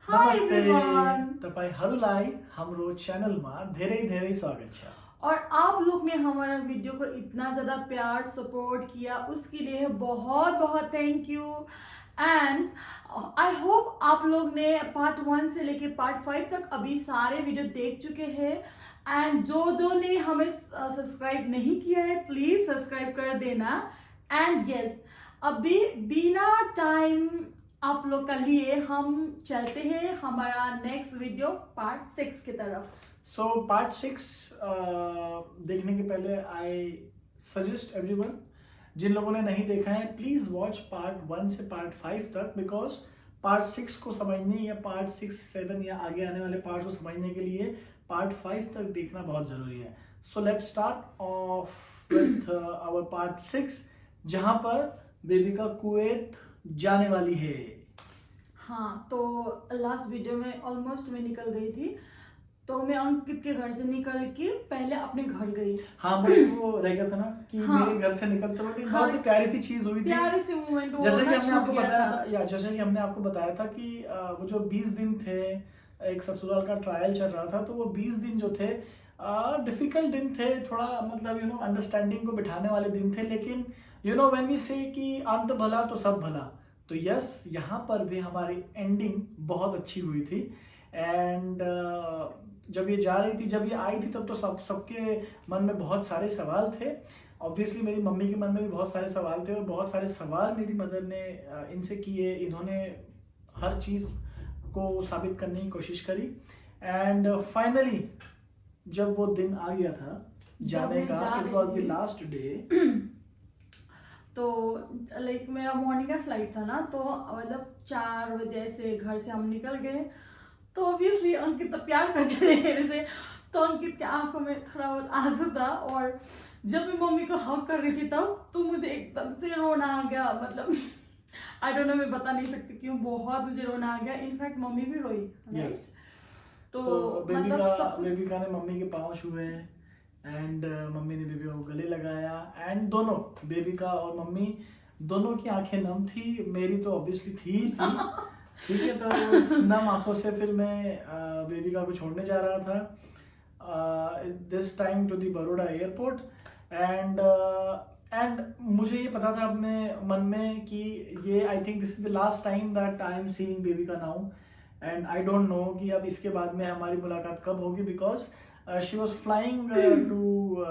हाय नमस्ते एवरीवन। तपाईहरुलाई हाम्रो च्यानलमा धेरै धेरै स्वागत छ। और आप लोग ने हमारा वीडियो को इतना ज़्यादा प्यार सपोर्ट किया उसके लिए बहुत बहुत thank you. And I hope आप लोग ने पार्ट 1 से लेके पार्ट 5 तक अभी सारे वीडियो देख चुके हैं। एंड जो ने हमें सब्सक्राइब नहीं किया है प्लीज सब्सक्राइब कर देना। एंड यस, अभी बिना टाइम आप लोग का लिए हम चलते हैं हमारा नेक्स्ट वीडियो पार्ट 6 की तरफ। सो पार्ट 6 देखने के पहले आई सजेस्ट एवरीवन, जिन लोगों ने नहीं देखा है प्लीज वॉच पार्ट 1 से पार्ट 5 तक, बिकॉज पार्ट 6 को समझने या पार्ट 6, 7 या आगे आने वाले पार्ट को समझने के लिए पार्ट 5 तक देखना बहुत जरूरी है। So let's start off with our part 6, जहां पर बेबिका कुवैत जाने वाली है। हाँ, तो लास्ट वीडियो में ऑलमोस्ट मैं निकल गई थी, तो मैं अंकित के घर से निकल के पहले अपने घर गई। हाँ, मुझे वो रह गया था ना कि हाँ, मेरे घर से निकलते वक्त हाँ, बहुत ही प्यारी सी चीज हुई थी। प्यारे से मोमेंट जैसे कि हमने आपको बताया था, या जैसे कि हमने आपको बताया था कि वो जो 20 दिन थे, एक ससुराल का ट्रायल चल रहा था, तो वो 20 दिन जो थे डिफिकल्ट दिन थे, थोड़ा मतलब अंडरस्टैंडिंग को बिठाने वाले दिन थे। लेकिन व्हेन वी से कि अंत भला तो सब भला, तो यस, यहाँ पर भी हमारी एंडिंग बहुत अच्छी हुई थी। एंड जब ये जा रही थी, जब ये आई थी, तब तो सबके मन में बहुत सारे सवाल थे। ऑब्वियसली मेरी मम्मी के मन में भी बहुत सारे सवाल थे, और बहुत सारे सवाल मेरी मदर ने इनसे किए। इन्होंने हर चीज़ को साबित करने की कोशिश करी। एंड फाइनली जब वो दिन आ गया था जाने का, it was the last day. तो लाइक मेरा मॉर्निंग का फ्लाइट था ना, तो मतलब 4 बजे से घर से हम निकल गए। तो ऑब्वियसली अंकित तो प्यार करते थे मेरे से, तो अंकित की आंखों में थोड़ा बहुत आंसू था। और जब मैं मम्मी को हक कर रही थी तब तो मुझे एकदम से रोना आ गया। मतलब आई डोंट नो, मैं बता नहीं सकती क्यों, बहुत मुझे रोना आ गया। इनफैक्ट मम्मी भी रोई। Yes. तो बेबिका ने मम्मी के पाँव छुए, एंड मम्मी ने बेबी को गले लगाया। एंड दोनों, बेबिका और मम्मी दोनों की आंखें नम थी। मेरी तो ऑब्वियसली थी ठीक है। तो उस नम आंखों से फिर मैं बेबिका को छोड़ने जा रहा था, this time to the Baroda airport. And मुझे ये पता था अपने मन में कि ये I think this is the last time that I am seeing Bebika now. And I don't know कि अब इसके बाद में हमारी मुलाकात कब होगी, because she was flying to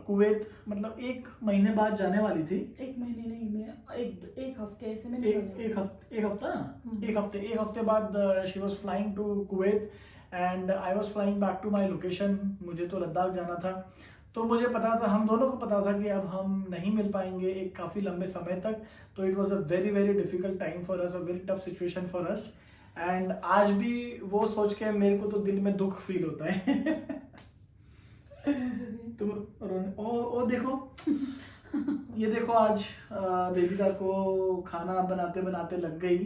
Kuwait. मतलब 1 महीने बाद जाने वाली थी। 1 महीने नहीं, मैं एक हफ्ते ऐसे में एक हफ्ते बाद she was flying to Kuwait, and I was flying back to my location. मुझे तो लद्दाख जाना था, तो मुझे पता था, हम दोनों को पता था कि अब हम नहीं मिल पाएंगे एक काफ़ी लंबे समय तक। तो it was a very very difficult time for us, a very tough situation for us. And आज भी वो सोच के मेरे को तो दिल में दुख फील होता है। तुम ओ देखो, ये देखो, आज बेबिका को खाना बनाते बनाते लग गई।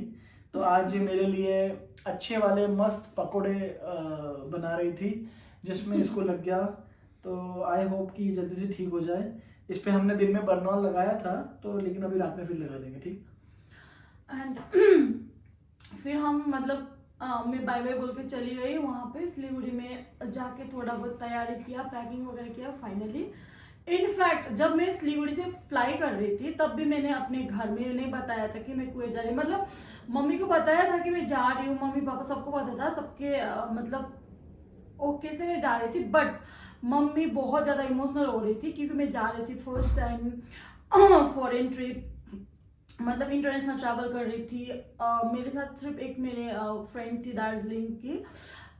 तो आज ये मेरे लिए अच्छे वाले मस्त पकोड़े बना रही थी, जिसमें इसको लग गया। तो आई होप कि जल्दी से ठीक हो जाए। इस पे हमने दिन में बर्नॉल लगाया था, तो लेकिन अभी रात में फिर लगा देंगे, ठीक। एंड फिर हम मतलब मैं बाय बाय बोल के चली गई वहाँ पे सिलीगुड़ी में। जाके थोड़ा बहुत तैयारी किया, पैकिंग वगैरह किया फाइनली। इनफैक्ट जब मैं सिलीगुड़ी से फ्लाई कर रही थी तब भी मैंने अपने घर में नहीं बताया था कि मैं कुवैत जा रही हूँ। मतलब मम्मी को बताया था कि मैं जा रही हूँ, मम्मी पापा सबको पता था, सबके मतलब ओके से मैं जा रही थी। बट मम्मी बहुत ज़्यादा इमोशनल हो रही थी क्योंकि मैं जा रही थी फर्स्ट टाइम फॉरेन ट्रिप, मतलब इंटरनेशनल ट्रैवल कर रही थी। मेरे साथ सिर्फ एक मेरे फ्रेंड थी दार्जिलिंग की,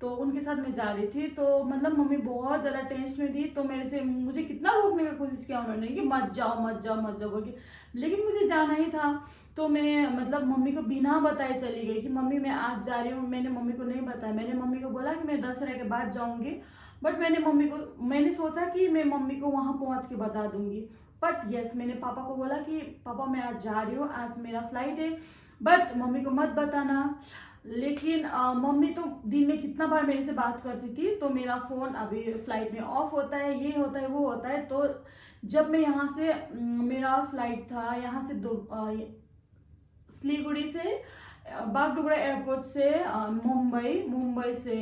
तो उनके साथ मैं जा रही थी। तो मतलब मम्मी बहुत ज़्यादा टेंशन में थी, तो मुझे कितना रोकने की कोशिश किया उन्होंने कि मत जाओ मत जाओ मत जाओ बोल के, लेकिन मुझे जाना ही था। तो मैं मतलब मम्मी को बिना बताए चली गई कि मम्मी मैं आज जा रही हूँ। मैंने मम्मी को नहीं बताया, मैंने मम्मी को बोला कि मैं दशहरा के बाद जाऊँगी। बट मैंने सोचा कि मैं मम्मी को वहाँ पहुँच के बता दूंगी। बट यस, मैंने पापा को बोला कि पापा मैं आज जा रही हूँ, आज मेरा फ्लाइट है, बट मम्मी को मत बताना। लेकिन मम्मी तो दिन में कितना बार मेरे से बात करती थी, तो मेरा फ़ोन अभी फ्लाइट में ऑफ होता है, ये होता है वो होता है। तो जब मैं यहाँ से मेरा फ्लाइट था यहाँ से सिलीगुड़ी से बागडोगरा एयरपोर्ट से मुंबई से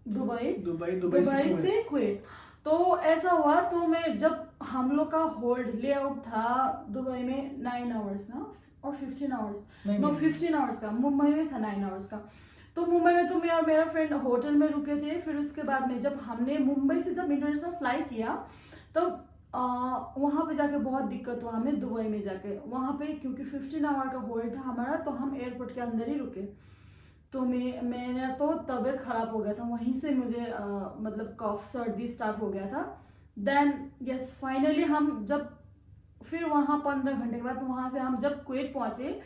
दुबई दुबई से कुवैत। तो ऐसा हुआ, तो मैं जब हम लोग का होल्ड ले आउट था दुबई में 9 आवर्स ना, और 15 आवर्स, नो 15 आवर्स का, मुंबई में था 9 आवर्स का। तो मुंबई में तो मैं और मेरा फ्रेंड होटल में रुके थे। फिर उसके बाद में जब हमने मुंबई से जब इंटरनेशनल फ्लाई किया, तो वहाँ पे जाके बहुत दिक्कत हुआ हमें दुबई में जाके। वहाँ पे क्योंकि 15 आवर का होल्ड था हमारा, तो हम एयरपोर्ट के अंदर ही रुके। तो मैंने तो तबीयत खराब हो गया था, वहीं से मुझे मतलब कफ सर्दी स्टार्ट हो गया था। देन यस फाइनली हम जब फिर वहाँ 15 घंटे के बाद वहाँ से हम जब कुवैत पहुँचे,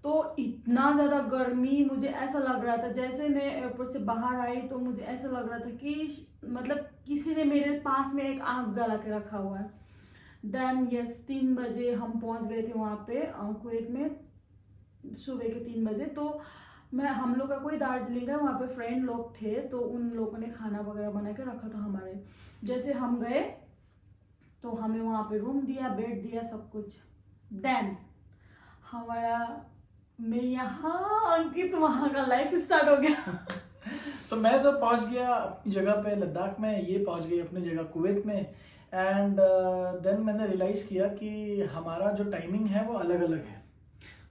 तो इतना ज़्यादा गर्मी, मुझे ऐसा लग रहा था जैसे मैं एयरपोर्ट से बाहर आई तो मुझे ऐसा लग रहा था कि मतलब किसी ने मेरे पास में एक आग जला के रखा हुआ है। देन यस 3 बजे हम पहुंच गए थे वहाँ पे कुवैत में, सुबह के 3 बजे। तो हम लोग का कोई दार्जिलिंग है, वहाँ पे फ्रेंड लोग थे, तो उन लोगों ने खाना वगैरह बना के रखा था हमारे। जैसे हम गए तो हमें वहाँ पे रूम दिया, बेड दिया, सब कुछ। देन हमारा मैं यहाँ, अंकित वहाँ का लाइफ स्टार्ट हो गया। तो मैं तो पहुंच गया अपनी जगह पे लद्दाख में, ये पहुंच गई अपनी जगह कुवैत में। एंड देन मैंने रियलाइज़ किया कि हमारा जो टाइमिंग है वो अलग अलग है।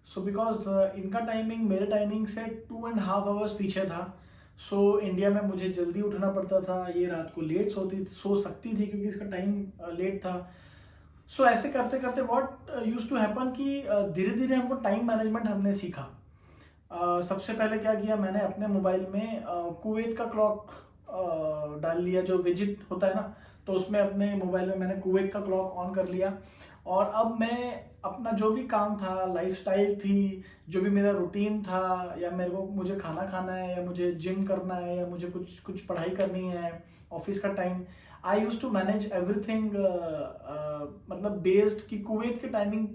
सो बिकॉज इनका टाइमिंग मेरे टाइमिंग से 2.5 आवर्स पीछे था। सो इंडिया में मुझे जल्दी उठना पड़ता था, ये रात को लेट सो सकती थी क्योंकि इसका टाइम लेट था। सो ऐसे करते करते व्हाट यूज्ड टू हैपन कि धीरे धीरे हमको टाइम मैनेजमेंट हमने सीखा। सबसे पहले क्या किया, मैंने अपने मोबाइल में कुवैत का क्लॉक डाल लिया, जो विजिट होता है ना, तो उसमें अपने मोबाइल में मैंने कुवैत का क्लॉक ऑन कर लिया। और अब मैं अपना जो भी काम था, लाइफस्टाइल थी, जो भी मेरा रूटीन था, या मुझे खाना खाना है, या मुझे जिम करना है, या मुझे कुछ पढ़ाई करनी है, ऑफिस का time, I used to manage everything मतलब बेस्ड कि कुवैत के टाइमिंग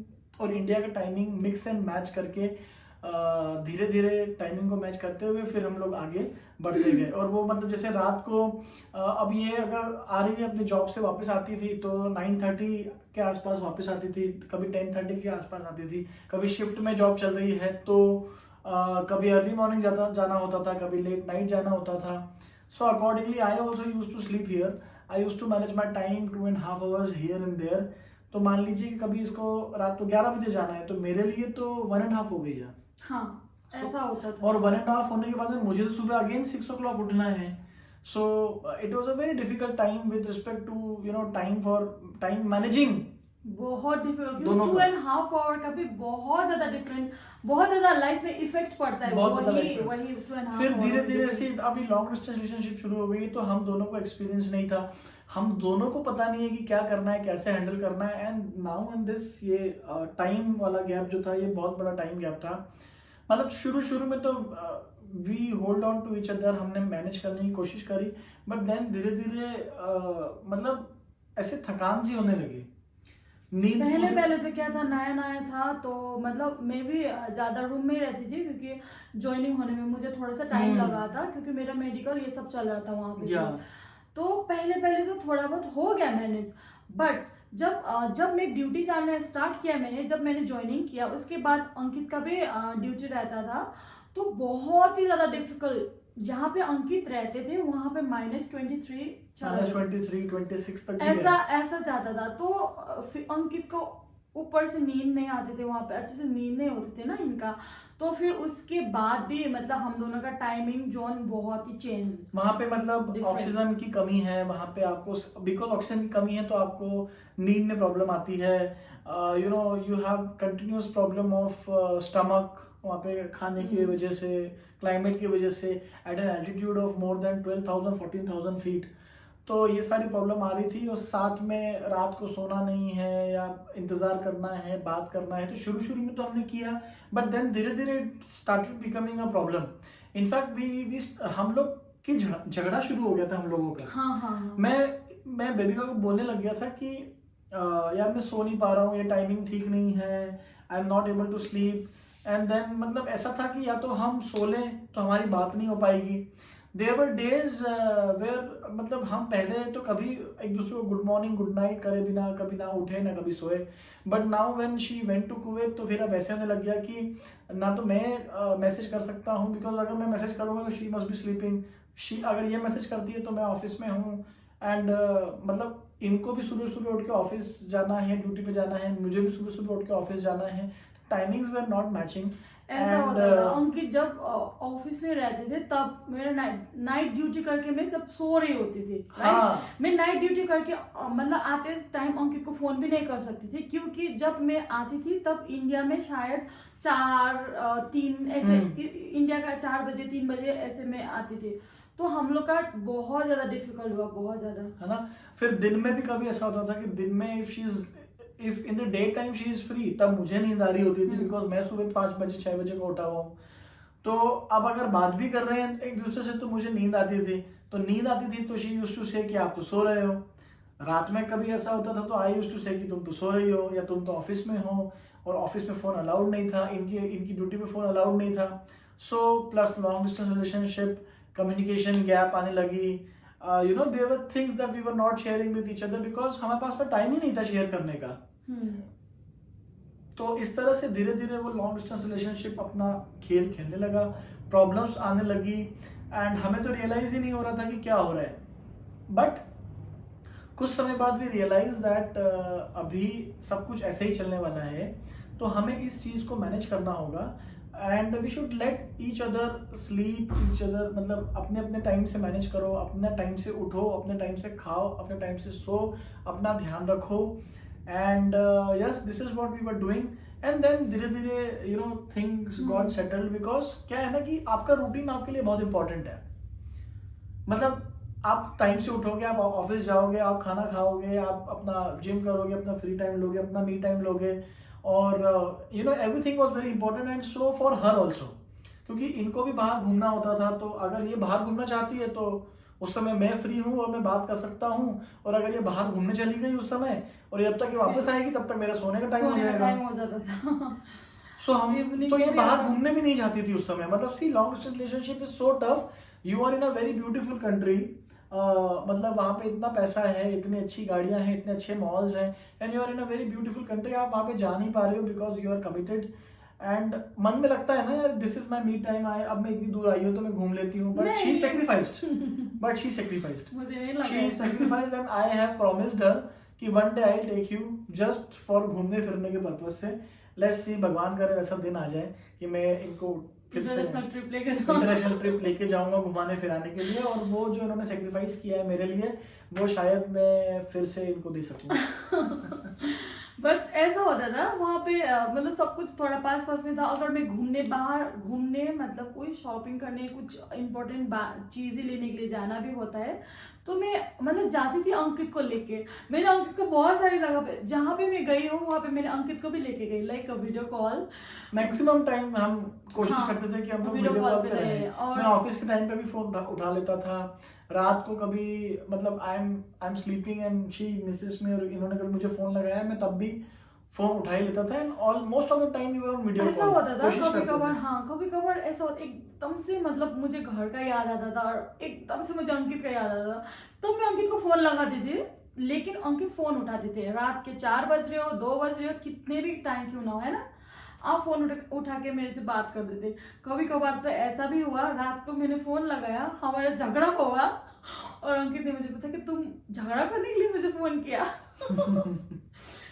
और इंडिया का टाइमिंग मिक्स एंड मैच करके धीरे धीरे टाइमिंग को मैच करते हुए फिर हम लोग आगे बढ़ते गए। और वो मतलब जैसे रात को अब ये अगर आ रही है अपने जॉब से वापस आती थी तो 9:30 के आसपास वापस आती थी, कभी 10:30 के आसपास आती थी। कभी शिफ्ट में जॉब चल रही है तो कभी अर्ली मॉर्निंग जाना होता था, कभी लेट नाइट जाना होता था। So accordingly I also used to sleep here, I used to manage my time 2.5 hours here and there. तो मान लीजिए कि कभी इसको रात को 11 बजे जाना है तो मेरे लिए तो 1.5 हो गई है। हाँ, ऐसा होता था। और 1.5 होने के बाद में मुझे तो सुबह अगेन 6 o'clock उठना है। So it was a very difficult time with respect to time managing. बहुत डिफिकल्ट, 2.5 आवर का भी बहुत ज्यादा डिफरेंट, बहुत ज्यादा लाइफ में इफेक्ट पड़ता है। वही 2.5 फिर धीरे धीरे से अभी लॉन्ग डिस्टेंस रिलेशनशिप शुरू हो गई तो हम दोनों को एक्सपीरियंस नहीं था, हम दोनों को पता नहीं है कि क्या करना है, कैसे हैंडल करना है। एंड नाउ इन दिस ये टाइम वाला गैप जो था, ये बहुत बड़ा टाइम गैप था। मतलब शुरू में तो we hold on to each other, हमने मैनेज करने की कोशिश करी, बट देन धीरे धीरे मतलब ऐसे थकान सी होने लगी। पहले तो क्या था, नया था, तो मतलब मैं भी ज्यादा रूम में ही रहती थी क्योंकि ज्वाइनिंग होने में मुझे थोड़ा सा टाइम लगा था, क्योंकि मेरा मेडिकल ये सब चल रहा था वहाँ पे। तो पहले तो थोड़ा बहुत हो गया मैनेज, बट जब मैं ड्यूटी जाना स्टार्ट किया, जब मैंने ज्वाइनिंग किया, उसके बाद अंकित का भी ड्यूटी रहता था, तो बहुत ही ज्यादा डिफिकल्ट। जहाँ पे अंकित रहते थे वहां पे -23 -26 तक ऐसा जाता था। तो फिर अंकित को ऊपर से नींद नहीं आते थे, वहां पे अच्छे से नींद नहीं होते थे ना इनका। तो फिर उसके बाद भी मतलब हम दोनों का टाइमिंग जोन बहुत ही चेंज, वहाँ पे मतलब ऑक्सीजन की कमी है, वहाँ पे आपको बिकॉज ऑक्सीजन की कमी है तो आपको नींद में प्रॉब्लम आती है। You have continuous problem of stomach, वहाँ पे खाने की वजह से, क्लाइमेट की वजह से, at an altitude of more than 12,000 14,000 feet. तो ये सारी प्रॉब्लम आ रही थी, और साथ में रात को सोना नहीं है या इंतजार करना है, बात करना है। तो शुरू में तो हमने किया, बट देन धीरे धीरे started becoming a problem. In fact हम लोग की झगड़ा शुरू हो गया था हम लोगों का। हाँ। मैं बेबिका को बोलने लग गया था कि यार मैं सो नहीं पा रहा हूँ, ये टाइमिंग ठीक नहीं है, I am not able to sleep. And then मतलब ऐसा था कि या तो हम सो लें तो हमारी बात नहीं हो पाएगी, देयर वर डेज वेयर मतलब हम पहले तो कभी एक दूसरे को गुड मॉर्निंग गुड नाइट करे बिना कभी ना उठे ना कभी सोए, but now when she went to Kuwait तो फिर अब ऐसे होने लग गया कि ना तो मैं मैसेज कर सकता हूँ, बिकॉज अगर मैं मैसेज करूँगा तो she must be sleeping, she अगर ये मैसेज करती है तो मैं ऑफिस में हूँ, एंड मतलब इनको भी सुबह सुबह उठ के ऑफिस जाना है, ड्यूटी पे जाना है, मुझे भी सुबह सुबह उठ के ऑफिस जाना है, टाइमिंग्स वर नॉट मैचिंग। ऐसा होता था अंकित जब ऑफिस में रहते थे तब मेरा नाइट ड्यूटी करके मैं जब सो रही होती थी, हाँ। मैं नाइट ड्यूटी करके मतलब आते टाइम अंकित को फोन भी नहीं कर सकती थी, क्योंकि जब मैं आती थी तब इंडिया में शायद 4-3 ऐसे इंडिया का 4 बजे 3 बजे ऐसे में आती थी, तो हम लोग का बहुत ज्यादा डिफिकल्ट हुआ, बहुत ज्यादा, है ना। फिर दिन में भी कभी ऐसा होता था कि दिन में if in the day time she is free तब मुझे नींद आ रही होती थी, बिकॉज मैं सुबह 5 बजे 6 बजे को उठा हुआ हूँ। तो अब अगर बात भी कर रहे हैं एक दूसरे से तो मुझे नींद आती थी, तो शी यूज्ड टू से कि आप तो सो रहे हो। रात में कभी ऐसा होता था तो आई यूज्ड टू से कि तुम तो सो रही हो या तुम तो ऑफिस में हो, और ऑफिस में फोन अलाउड नहीं था, इनकी ड्यूटी में फोन अलाउड नहीं था। So plus long distance relationship, communication gap आने लगी, you know there were things that we were not sharing with each other because हमारे पास में टाइम ही नहीं था शेयर करने का। तो इस तरह से धीरे धीरे वो लॉन्ग डिस्टेंस रिलेशनशिप अपना खेल खेलने लगा, प्रॉब्लम्स आने लगी, एंड हमें तो रियलाइज ही नहीं हो रहा था कि क्या हो रहा है। बट कुछ समय बाद वी रियलाइज दैट अभी सब कुछ ऐसे ही चलने वाला है, तो हमें इस चीज को मैनेज करना होगा, and we should let each other sleep each other, मतलब अपने अपने टाइम से मैनेज करो, अपने टाइम से उठो, अपने टाइम से खाओ, अपने टाइम से सो, अपना ध्यान रखो, and yes this is what we were doing, and then धीरे धीरे you know things got settled, because क्या है ना कि आपका रूटीन आपके लिए बहुत इंपॉर्टेंट है। मतलब आप टाइम से उठोगे, आप ऑफिस जाओगे, आप खाना खाओगे, आप अपना जिम करोगे, अपना फ्री टाइम लोगे, अपना मी टाइम लोगे, और you know everything was very important, and so for her also, क्योंकि इनको भी बाहर घूमना होता था। तो अगर ये बाहर घूमना चाहती है तो उस समय मैं फ्री हूँ और मैं बात कर सकता हूँ, और अगर ये बाहर घूमने चली गई उस समय और जब तक ये वापस आएगी तब तक मेरा सोने का टाइम हो जाता था। सो हम तो ये बाहर घूमने भी नहीं जाती थी उस समय। मतलब see long distance relationship is so tough, you are in a very beautiful country, मतलब वहाँ पे इतना पैसा है, इतनी अच्छी गाड़ियां हैं, इतने अच्छे मॉल्स हैं, and you are in a very beautiful country, आप वहाँ पे जा नहीं पा रहे हो because you are committed, and मन में लगता है ना यार this is my me time, आए अब मैं इतनी दूर आई हूँ तो मैं घूम लेती हूँ, बट शी सेक्रीफाइज्ड मुझे नहीं लगा, she sacrificed, and I have promised her कि one day I take you just for घूमने फिरने के पर्पज से। लेट्स सी भगवान करे वैसा दिन आ जाए कि मैं इनको फिर से इंटरनेशनल ट्रिप लेके जाऊंगा घुमाने फिराने के लिए, और वो जो इन्होंने सेक्रीफाइस किया है मेरे लिए वो शायद मैं फिर से इनको दे सकूं। बट ऐसा होता था वहाँ पे मतलब सब कुछ थोड़ा पास पास में था। अगर मैं बाहर घूमने मतलब कोई शॉपिंग करने, कुछ इम्पोर्टेंट चीजें लेने के लिए जाना भी होता है, तो मैं मतलब जाती थी अंकित को लेके। मैंने अंकित को बहुत सारी जगह पे जहाँ पे मैं गई हूँ वहाँ पे मैंने अंकित को भी लेके गई, like video call. Maximum time हम कोशिश करते थे कि हम लोग वीडियो कॉल पे रहें, और मैं ऑफिस के टाइम पे भी फोन उठा लेता था। रात को कभी मतलब I am sleeping and she misses me, और इन्होंने कभी मुझे फोन लगाया मैं तब भी फोन उठा ही लेता था, and almost of the time we were on video call. ऐसा होता था कभी कभार, हाँ कभी कभार ऐसा होता, एकदम से मतलब मुझे घर का याद आता था और एकदम से मुझे अंकित का याद आता था, तो मैं अंकित को फोन लगाती थी, लेकिन अंकित फोन उठाते थे। रात के 4 बज रहे हो, 2 बज रहे हो, कितने भी टाइम क्यों ना हो, है ना, आप फोन उठा के मेरे से बात कर देते। कभी कभार तो ऐसा भी हुआ, रात को मैंने फोन लगाया, हमारा झगड़ा हुआ, और अंकित ने मुझे पूछा कि तुम झगड़ा करने के लिए मुझे फोन किया।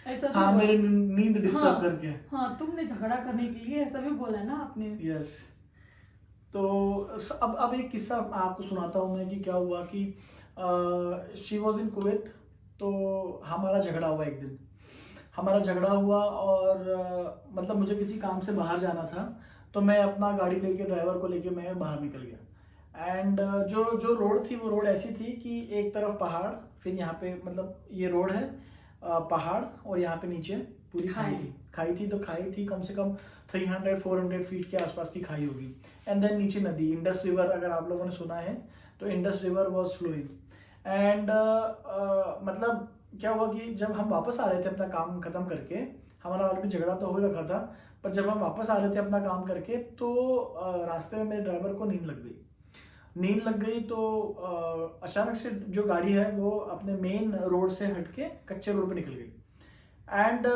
ऐसा हाँ, मेरी नींद डिस्टर्ब करके। हाँ, तुमने झगड़ा करने के लिए, ऐसा भी बोला ना आपने। यस। तो अब एक किस्सा आपको सुनाता हूँ मैं कि क्या हुआ कि शी वॉज इन कुवैत, तो हमारा झगड़ा हुआ एक दिन। हमारा झगड़ा हुआ और मतलब मुझे किसी काम से बाहर जाना था, तो मैं अपना गाड़ी लेके, ड्राइवर को लेके मैं बाहर निकल गया। एंड जो रोड थी वो रोड ऐसी थी कि एक तरफ पहाड़, फिर यहाँ पे मतलब ये रोड है पहाड़, और यहाँ पे नीचे पूरी खाई थी। तो खाई थी कम से कम 300-400 फीट के आसपास की खाई होगी। एंड देन नीचे नदी, इंडस रिवर, अगर आप लोगों ने सुना है तो Indus river was flowing. And मतलब क्या हुआ कि जब हम वापस आ रहे थे अपना काम खत्म करके, हमारा ऑलरेडी झगड़ा तो हो रखा था, पर जब हम वापस आ रहे थे अपना काम करके तो रास्ते में मेरे ड्राइवर को नींद लग गई। नींद लग गई तो अचानक से जो गाड़ी है वो अपने मेन रोड से हटके कच्चे रोड पे निकल गई। एंड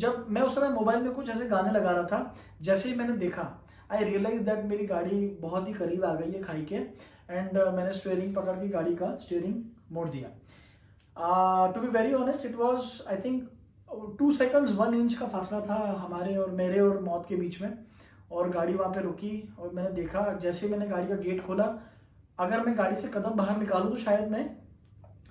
जब मैं उस समय मोबाइल में कुछ ऐसे गाने लगा रहा था, जैसे ही मैंने देखा आई रियलाइज दैट मेरी गाड़ी बहुत ही करीब आ गई है खाई के। एंड मैंने स्टीयरिंग पकड़ के गाड़ी का स्टीयरिंग मोड़ दिया। To be very honest it was I think 2 seconds 1 inch का फासला था हमारे और मेरे और मौत के बीच में। और गाड़ी वहाँ पे रुकी और मैंने देखा, जैसे मैंने गाड़ी का गेट खोला, अगर मैं गाड़ी से कदम बाहर निकालूं तो शायद मैं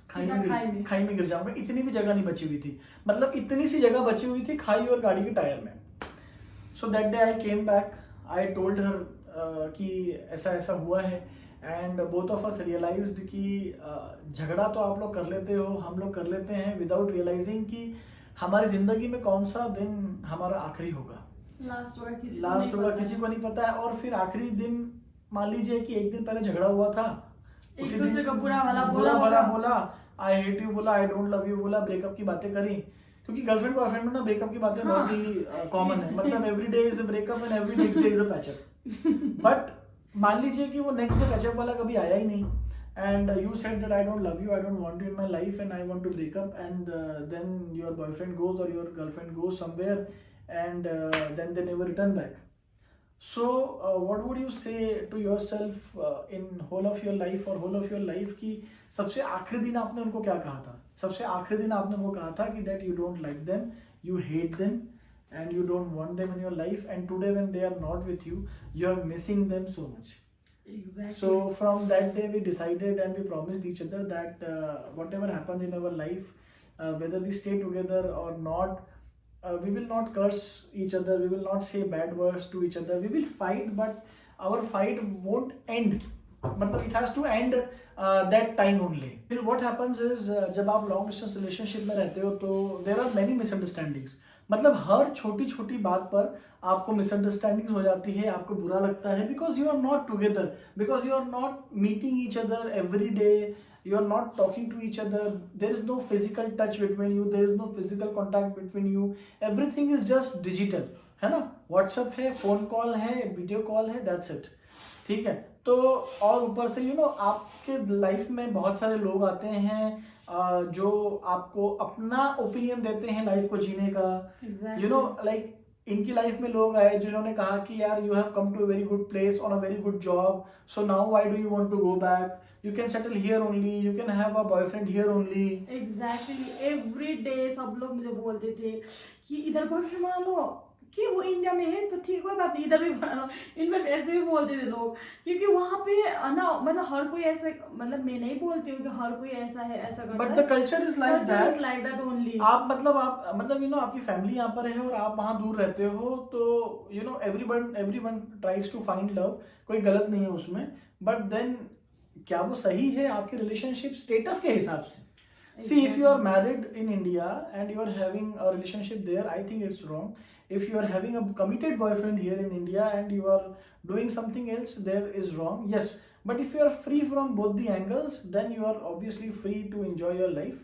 खाई में गिर जाऊंगा। इतनी भी जगह नहीं बची हुई थी, मतलब इतनी सी जगह बची हुई थी खाई और गाड़ी के टायर में। So that day I came back, I told her कि ऐसा ऐसा हुआ है। And both of us realised कि झगड़ा तो आप लोग कर लेते हो, हम लोग कर लेते हैं विदाउट रियलाइजिंग कि हमारी जिंदगी में कौन सा दिन हमारा आखिरी होगा, लास्ट होगा किसी को नहीं पता है। और फिर आखिरी दिन मान लीजिए कि एक दिन पहले झगड़ा हुआ था, उसी दूसरे को बुरा भला बोला, आई हेट यू बोला, आई डोंट लव यू बोला, ब्रेकअप की बातें करी। क्योंकि गर्लफ्रेंड बॉयफ्रेंड में ना ब्रेकअप की बातें बहुत ही कॉमन है, मतलब every day is a breakup and every next day is a patchup. But मान लीजिए कि वो नेक्स्ट डे पैचअप वाला कभी आया ही नहीं, and you said that I don't love you, I don't want you in my life and I want to break up, and then your boyfriend goes or your girlfriend goes somewhere and then they never return back. So what would you say to yourself in whole of your life or whole of your life कि सबसे आखिरी दिन आपने उनको क्या कहा था? सबसे आखिरी दिन आपने वो कहा था कि that you don't like them, you hate them and you don't want them in your life, and today when they are not with you, you are missing them so much. Exactly. So from that day we decided and we promised each other that whatever happens in our life, whether we stay together or not, we will not curse each other, we will not say bad words to each other, we will fight, but our fight won't end, मतलब it has to end that time only. फिर what happens is जब आप long distance relationship में रहते हो तो there are many misunderstandings, मतलब हर छोटी छोटी बात पर आपको मिसअंडरस्टैंडिंग हो जाती है, आपको बुरा लगता है, because you are not together, because you are not meeting each other every day, you are not talking to each other, there is no physical touch between you, there is no physical contact between you, everything is just digital, है ना, WhatsApp है, phone call है, video call है, that's it, ठीक है। तो और ऊपर से यू नो आपके लाइफ में बहुत सारे लोग आते हैं जो आपको अपना ओपिनियन देते हैं लाइफ को जीने का, यू नो लाइक इनकी लाइफ में लोग आए जिन्होंने कहा कि यार you have come to a very good place on a very good job, so now why do you want to go back, you can settle here only, you can have a boyfriend here only. Exactly, every day सब लोग मुझे बोलते थे कि इधर boyfriend बना लो, कि वो इंडिया में है तो ठीक, कोई बात नहीं, इधर भी बना लो। इनफैक्ट ऐसे भी बोलते थे लोग, क्योंकि वहाँ पे ना मतलब हर कोई ऐसे, मतलब मैं नहीं बोलती हूँ कि हर कोई ऐसा है, ऐसा करता है, but the culture is like that only. आप मतलब यू नो आपकी फैमिली यहाँ पर है और आप वहाँ दूर रहते हो, तो you know everyone tries to find love, कोई गलत नहीं है उसमें, बट देन क्या वो सही है आपके रिलेशनशिप स्टेटस के हिसाब से? See, if you are married in India and you are having a relationship there, I think it's wrong. If you are having a committed boyfriend here in India and you are doing something else, there is wrong. Yes, but if you are free from both the angles, then you are obviously free to enjoy your life.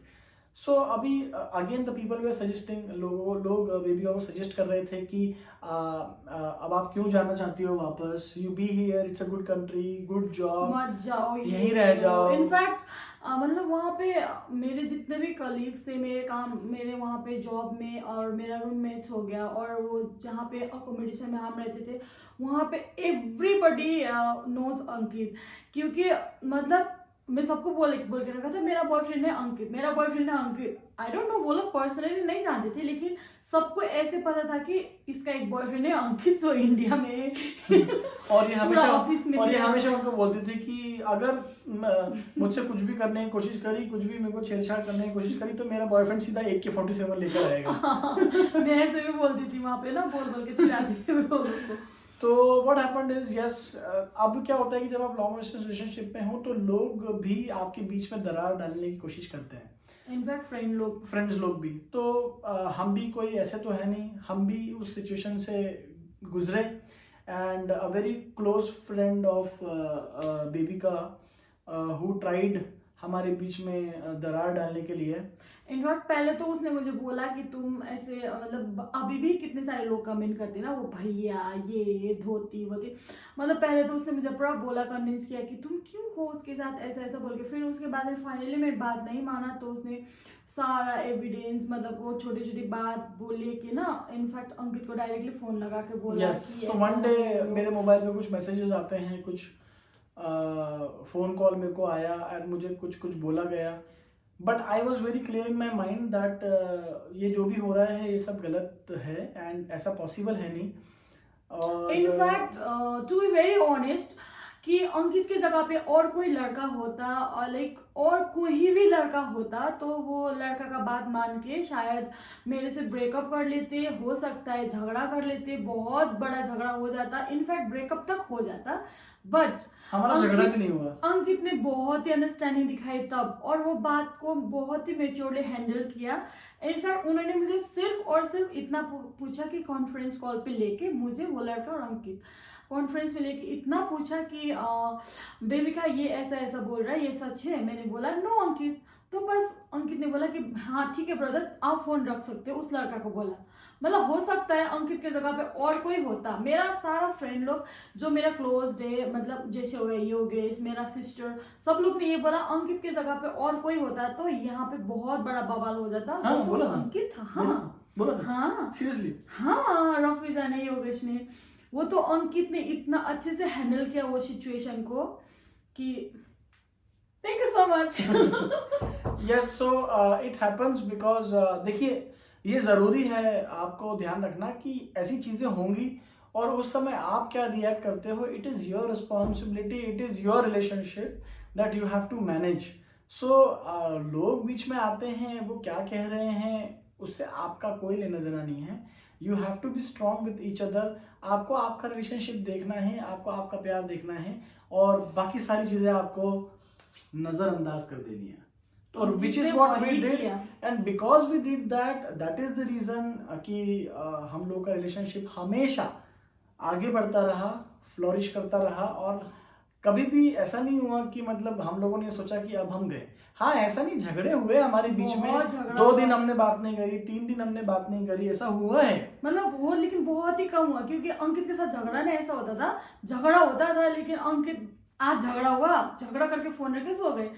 So अभी again the people were suggesting, लोग baby को suggest कर रहे थे कि अब आप क्यों जाना चाहती हो वापस, you be here, it's a good country, good job, मत जाओ, यहीं रह जाओ। इनफैक्ट मतलब वहाँ पे मेरे जितने भी कलीग्स थे, मेरे वहाँ पे जॉब में, और मेरा रूममेट्स हो गया, और वो जहाँ पे अकोमोडेशन में हम रहते थे वहाँ पे एवरीबडी नोज अंकित, क्योंकि मतलब मैं सबको बोल के रखा था मेरा बॉयफ्रेंड है अंकित, मेरा बॉयफ्रेंड है अंकित। आई डोंट नो, वो लोग पर्सनली नहीं जानते थे, लेकिन सबको ऐसे पता था कि इसका एक बॉयफ्रेंड है अंकित जो इंडिया में है। और ये हमेशा उनको बोलती थी कि अगर मुझसे कुछ भी करने की कोशिश करी, कुछ भी मेरे को छेड़छाड़ करने की कोशिश करी, तो मेरा बॉयफ्रेंड सीधा AK-47 लेकर आएगा। मैं ऐसे भी बोलती थी वहाँ पे ना, बोल के चिढ़ाती थी लोगों को। तो व्हाट हैपेंड इज यस, अब क्या होता है कि जब आप लॉन्ग डिस्टेंस रिलेशनशिप में हो तो लोग भी आपके बीच में दरार डालने की कोशिश करते हैं, इनफैक्ट फ्रेंड्स लोग भी। तो हम भी कोई ऐसे तो है नहीं, हम भी उस सिचुएशन से गुजरे, and a very close friend of bebinca who tried हमारे बीच में दरार डालने के लिए। इनफैक्ट पहले तो उसने मुझे बोला कि तुम ऐसे मतलब अभी भी कितने सारे लोग कमेंट करते हैं ना, वो भैया ये धोती वोती, मतलब पहले तो उसने मुझे पूरा बोला, कन्विंस किया कि तुम क्यों हो उसके साथ ऐसा ऐसा बोल के। फिर उसके बाद में फाइनली मेरी बात नहीं माना, तो उसने सारा एविडेंस मतलब वो छोटी छोटी बात बोले कि ना, इनफैक्ट अंकित को डायरेक्टली फोन लगा के बोला कि तो वन डे मेरे मोबाइल पे कुछ मैसेजेस आते हैं, कुछ फोन कॉल मेरे को आया एंड मुझे कुछ कुछ बोला गया, but I was very clear in my mind that ये जो भी हो रहा है ये सब गलत है एंड ऐसा पॉसिबल है नहीं। और in fact to be very honest कि अंकित की जगह पे और कोई लड़का होता और लाइक और कोई भी लड़का होता तो वो लड़का का बात मान के शायद मेरे से ब्रेकअप कर लेते, हो सकता है झगड़ा कर लेते, बहुत बड़ा झगड़ा हो जाता, इनफैक्ट ब्रेकअप तक हो जाता। बट हमारा झगड़ा भी नहीं हुआ। अंकित ने बहुत ही अंडरस्टैंडिंग दिखाई तब, और वो बात को बहुत ही मेच्योरली हैंडल किया। इनफैक्ट उन्होंने मुझे सिर्फ और सिर्फ इतना पूछा कि कॉन्फ्रेंस कॉल पे लेके मुझे, वो लड़का और अंकित कॉन्फ्रेंस में लेके इतना पूछा कि बेबिका ये ऐसा ऐसा बोल रहा है, ये सच है? मैंने बोला नो अंकित। तो बस अंकित ने बोला कि हाँ ठीक है ब्रदर, आप फोन रख सकते हो। उस लड़का को बोला, मतलब हो सकता है अंकित के जगह पे और कोई होता। मेरा सारा फ्रेंड लोग जो मेरा क्लोज है, मतलब जैसे हो गए योगेश, मेरा सिस्टर, सब लोग ने ये बोला अंकित के जगह पे और कोई होता तो यहाँ पे बहुत बड़ा बवाल हो जाता। हाँ, वो बोला था। अंकित था। हाँ बोला था। हाँ सीरियसली। हाँ, रफीजा ने, योगेश ने, वो तो अंकित ने इतना अच्छे से हैंडल किया वो सिचुएशन को कि thank you so much. Yes, so it happens because देखिए ये ज़रूरी है आपको ध्यान रखना कि ऐसी चीज़ें होंगी और उस समय आप क्या रिएक्ट करते हो, it is your responsibility, it is your relationship that you have to manage. So लोग बीच में आते हैं, वो क्या कह रहे हैं उससे आपका कोई लेना देना नहीं है। You have to be strong with each other. आपको आपका रिलेशनशिप देखना है, आपको आपका प्यार देखना है और बाकी सारी चीज़ें आपको नज़रअंदाज कर देनी है। और which is what we did and because we did that is the reason कि हम लोग का रिलेशनशिप हमेशा आगे बढ़ता रहा, फ्लोरिश करता रहा और कभी भी ऐसा नहीं हुआ कि मतलब हम लोगों ने सोचा कि अब हम गए। हाँ, ऐसा नहीं, झगड़े हुए हमारे बीच में, 2 दिन हमने बात नहीं करी, 3 दिन हमने बात नहीं करी, ऐसा हुआ है। मतलब वो लेकिन बहुत ही कम हुआ, क्योंकि अंकित के साथ झगड़ा नहीं ऐसा होता था, झगड़ा होता था लेकिन अंकित आज झगड़ा हुआ, झगड़ा करके फोन रख के सो गए।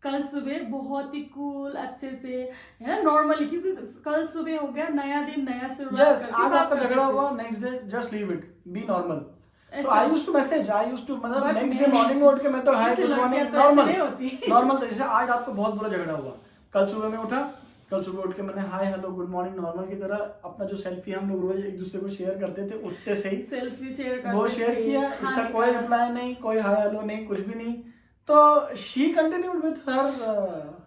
कल सुबह बहुत ही कूल अच्छे से है ना, नॉर्मली, क्योंकि कल सुबह हो गया नया दिन नया शुरुआत। यस, आज आपका झगड़ा हुआ, next day just leave it, be normal. तो I used to message, I used to मतलब नेक्स्ट डे मॉर्निंग में उठ के मैं तो हाय गुड मॉर्निंग नॉर्मल। जैसे आज आपको बहुत बुरा झगड़ा हुआ, कल सुबह में उठा, कल सुबह उठ के मैंने hi hello good morning normal की तरह अपना जो सेल्फी हम लोग रोज एक दूसरे को शेयर करते थे उठते से ही सेल्फी शेयर करते, वो शेयर किया, इसका कोई रिप्लाई नहीं, कोई हाय हेलो नहीं, कुछ भी नहीं। तो she continued with her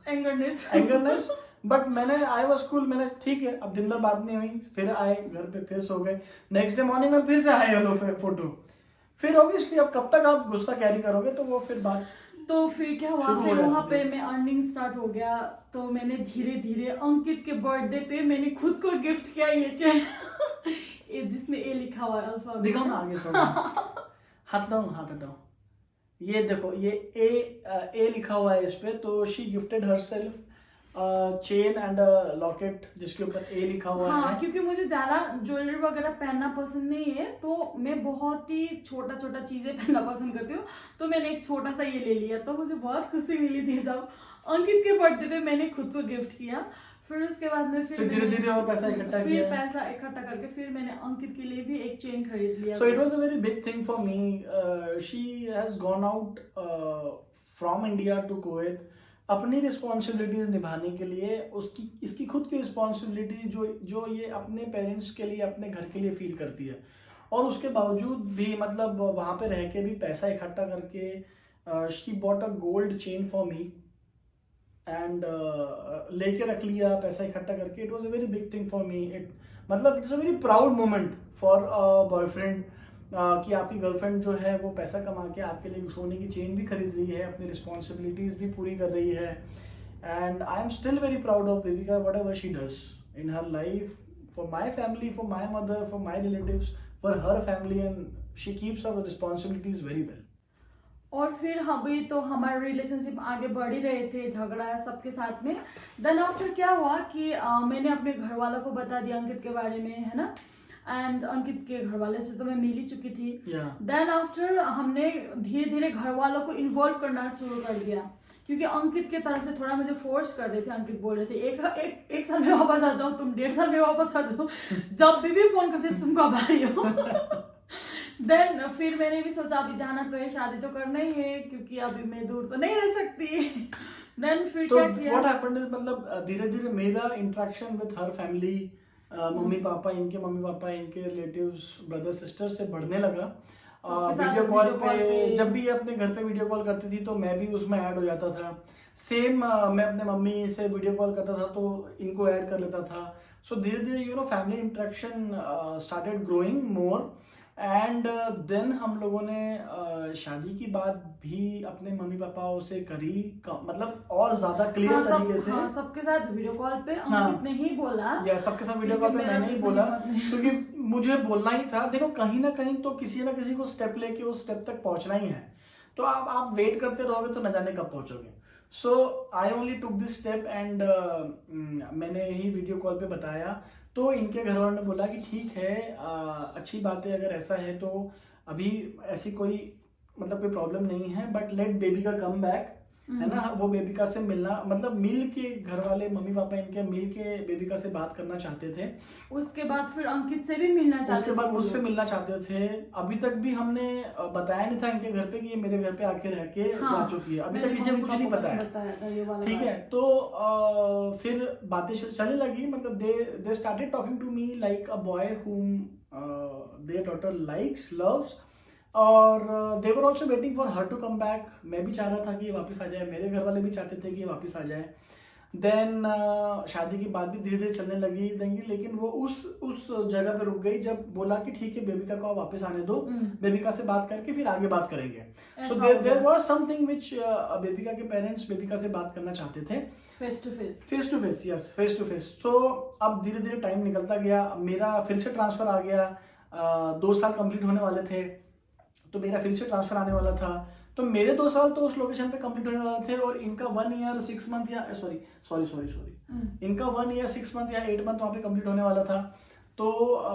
angerness, but मैंने आई वाज कूल, मैंने ठीक है अब दिन भर बात नहीं हुई, फिर आए घर पे, फिर सो गए, नेक्स्ट डे मॉर्निंग में फिर से हाय हेलो फोटो। फिर ऑब्वियसली अब कब तक आप गुस्सा कैरी करोगे, तो वो फिर बात। तो फिर क्या हुआ, फिर वहां पे मैं अर्निंग स्टार्ट हो गया, तो मैंने धीरे धीरे अंकित के बर्थडे पे मैंने खुद को गिफ्ट किया ये चेन ये जिसमें ए लिखा हुआ है अल्फाबेट। दिखाओ ना आगे थोड़ा। हाथ हटाओ, ये देखो ये ए लिखा हुआ है इस पे, तो she gifted herself chain and locket जिसके ऊपर ए लिखा हुआ है। हाँ, क्योंकि मुझे ज्यादा ज्वेलरी वगैरह पहनना पसंद नहीं है, तो मैं बहुत ही छोटा छोटा चीजें पहनना पसंद करती हूँ, तो मैंने एक छोटा सा ये ले लिया, तो मुझे बहुत खुशी मिली थी तब। अंकित के बर्थडे पे मैंने खुद को गिफ्ट किया, फिर उसके बाद में फिर धीरे धीरे और पैसा इकट्ठा किया, फिर पैसा इकट्ठा करके फिर मैंने अंकित के लिए भी एक चेन खरीद लिया। So it was a very big thing for me. She has gone out from India to Kuwait अपनी रिस्पॉन्सिबिलिटीज निभाने के लिए, उसकी इसकी खुद की रिस्पॉन्सिबिलिटी जो ये अपने पेरेंट्स के लिए, अपने घर के लिए फील करती है, और उसके बावजूद भी मतलब वहाँ पे रह के भी पैसा इकट्ठा करके she bought a gold chain for me and लेके रख लिया पैसा इकट्ठा करके। It was a very big thing for me, it मतलब it's a very proud moment for a boyfriend कि आपकी गर्लफ्रेंड जो है वो पैसा कमा के आपके लिए सोने की चेन भी खरीद रही है, अपनी रिस्पॉन्सिबिलिटीज भी पूरी कर रही है, and I am still very proud of bebinca whatever she does in her life for my family, for my mother, for my relatives, for her family, and she keeps up responsibilities very well. और फिर अभी तो हमारे relationship आगे बढ़ ही रहे थे, झगड़ा सबके साथ में। देन आफ्टर क्या हुआ कि मैंने अपने घर वालों को बता दिया अंकित के बारे में, है ना, एंड अंकित के घर वाले से तो मैं मिल ही चुकी थी। देन आफ्टर हमने धीरे धीरे घर वालों को इन्वॉल्व करना शुरू कर दिया, क्योंकि अंकित के तरफ से थोड़ा मुझे फोर्स कर रहे थे। अंकित बोल रहे थे एक साल में वापस आ जाओ, तुम 1.5 साल में वापस आ जाओ, जब भी फोन करते तुम कब आ रही हो। देन फिर मैंने भी सोचा अभी जाना तो है, शादी तो करना ही है, क्योंकि अभी मैं दूर तो नहीं रह सकती। देन फिर तो क्या किया, व्हाट हैपेंड इज मतलब धीरे धीरे मेरा interaction with her family, mummy papa, इनके रिलेटिव्स, ब्रदर सिस्टर से बढ़ने लगा। वीडियो कॉल पे जब भी अपने घर पे वीडियो कॉल करती थी तो मैं भी उसमें ऐड हो जाता था। सेम मैं अपने मम्मी से वीडियो कॉल करता था तो इनको ऐड कर लेता था। सो धीरे धीरे family interaction started growing more. And then हम लोगों ने शादी की बात भी अपने मम्मी पापाओं से करी, मतलब और ज्यादा क्लियर तरीके से। सबके साथ वीडियो कॉल पे अंकित ने ही बोला, या सबके साथ वीडियो कॉल पे मैंने ही बोला, क्योंकि मुझे बोलना ही था। देखो कहीं ना कहीं तो किसी ना किसी को स्टेप लेके उस स्टेप तक पहुंचना ही है, तो आप वेट करते रहोगे तो न जाने कब पहुंचोगे। So I only took this step and मैंने ही वीडियो कॉल पे बताया। तो इनके घर वालों ने बोला कि ठीक है, अच्छी बात है, अगर ऐसा है तो अभी ऐसी कोई मतलब कोई प्रॉब्लम नहीं है, बट लेट बेबी का कम बैक, है ना। वो बेबिका से मिलना, मतलब मिल के घर वाले मम्मी पापा इनके मिल के बेबिका से बात करना चाहते थे। उसके बाद फिर अंकित से भी मिलना चाहते थे, उसके बाद मुझसे मिलना चाहते थे। अभी तक भी हमने बताया नहीं था इनके घर पे कि ये मेरे घर पे आके रह के जा चुकी है, अभी तक किसी को कुछ नहीं बताया, ठीक है। तो फिर बातें चलने लगी, मतलब they started talking to me like a boy whom their daughter likes, loves, और they were also waiting for her to come back. मैं भी चाह रहा था कि ये वापस आ जाए, मेरे घर वाले भी चाहते थे कि ये वापस आ जाए। देन शादी की बात भी धीरे धीरे चलने लगी, लेकिन वो उस जगह पे रुक गई जब बोला कि ठीक है बेबिका को वापस आने दो, बेबिका से बात करके फिर आगे बात करेंगे। So there was something which Bebika के पेरेंट्स बेबिका से बात करना चाहते थे, face to face, yes, face to face. तो अब धीरे धीरे टाइम निकलता गया, मेरा फिर से ट्रांसफर आ गया। 2 साल कंप्लीट होने वाले थे तो मेरा फिर से ट्रांसफर आने वाला था। तो मेरे 2 साल तो उस लोकेशन पे कंप्लीट होने वाले थे, और इनका 1 ईयर 6 मंथ या सॉरी इनका 1 ईयर 6 मंथ या 8 मंथ वहाँ पे कंप्लीट होने वाला था। तो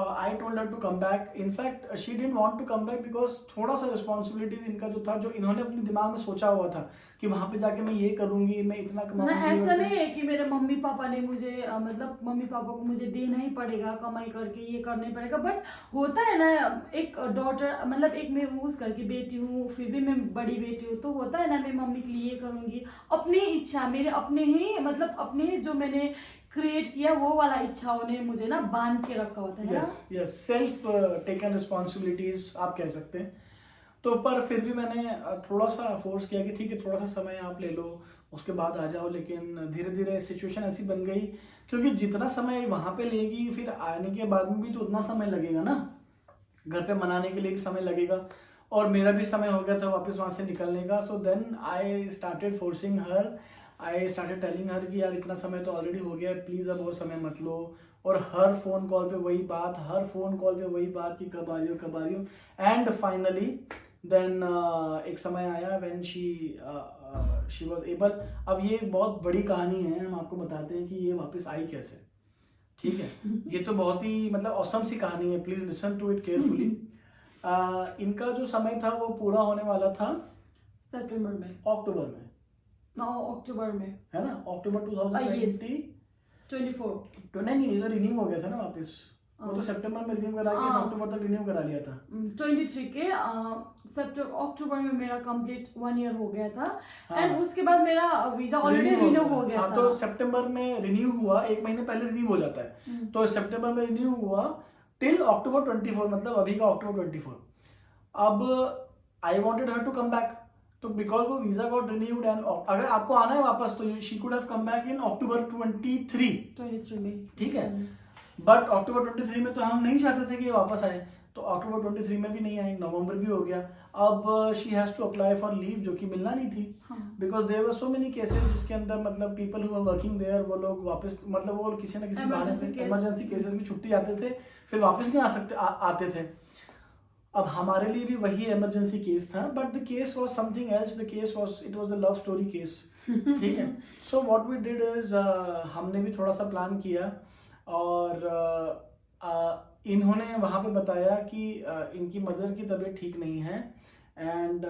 I told her to come back. In fact she didn't want to come back because थोड़ा सा रिस्पॉन्सिबिलिटी इनका जो था, जो इन्होंने अपने दिमाग में सोचा हुआ था कि वहां पे जाके मैं ये करूंगी, मैं इतना कमाऊंगी। ऐसा नहीं है कि मेरे मम्मी पापा ने मुझे मतलब मम्मी पापा को मुझे देना ही पड़ेगा, कमाई करके ये करना ही पड़ेगा। बट होता है ना, एक डॉटर, मतलब एक मैं उस करके बेटी हूँ, फिर भी मैं बड़ी बेटी हूँ, तो होता है ना मैं मम्मी के लिए ये करूंगी, अपनी इच्छा, मेरे अपने ही मतलब अपने जो मैंने क्रिएट किया वो वाला इच्छा उन्हें मुझे ना बांध के रखा होता है। यस, सेल्फ टेकन रिस्पॉन्सिबिलिटीज आप कह सकते हैं। तो पर फिर भी मैंने थोड़ा सा फोर्स किया कि ठीक है थोड़ा सा समय आप ले लो, उसके बाद आ जाओ। लेकिन धीरे धीरे सिचुएशन ऐसी बन गई, क्योंकि जितना समय वहां पे लेगी फिर आने के बाद में भी तो उतना समय लगेगा ना, घर पे मनाने के लिए भी समय लगेगा, और मेरा भी समय हो गया था वापस वहां से निकलने का। So then I started forcing her, I started telling her कि यार इतना समय तो ऑलरेडी हो गया है, प्लीज अब और समय मत लो। और हर फोन कॉल पे वही बात कि कब आ रही हो। एंड फाइनली देन एक समय आया व्हेन शी वाज एबल। अब ये बहुत बड़ी कहानी है, हम आपको बताते हैं कि ये वापस आई कैसे, ठीक है। ये तो बहुत ही मतलब ऑसम सी कहानी है, please listen to it carefully. इनका जो समय था वो पूरा होने वाला था अक्टूबर में, है ना, अक्टूबर 2024। तो नहीं, तो रिन्यू हो गया था ना वापस, वो तो सितंबर में रिन्यू करा के अक्टूबर तक रिन्यू करा लिया था। 23 के अक्टूबर में मेरा कंप्लीट 1 ईयर हो गया था। एंड उसके बाद मेरा वीजा ऑलरेडी रिन्यू हो गया था। तो सितंबर में रिन्यू हुआ, 1 महीने पहले रिन्यू हो जाता है। तो सितंबर में रिन्यू हुआ टिल अक्टूबर 24, मतलब अभी का अक्टूबर 24। अब I wanted her to come back, तो बिकॉज वो वीजा गॉट रिन्यूड एंड अगर आपको आना है वापस तो she could have come back in October 23 में, ठीक है। बट अक्टूबर 23 में तो हम नहीं चाहते थे कि ये वापस आए, तो अक्टूबर 23 में भी नहीं आई, नवंबर भी हो गया। अब she has to apply for leave, जो कि मिलना नहीं थी, because there were so many cases जिसके अंदर मतलब people who are working there, वो लोग वापस मतलब वो किसी ना किसी बहाने से इमरजेंसी केसेस में छुट्टी आते थे, फिर वापस नहीं आ सकते आते थे। अब हमारे लिए भी वही इमरजेंसी केस था, but the case was something else, the case was, it was a love story case, ठीक है। So what we did is, हमने भी थोड़ा सा प्लान किया, और इन्होंने वहाँ पे बताया कि इनकी मदर की तबीयत ठीक नहीं है, and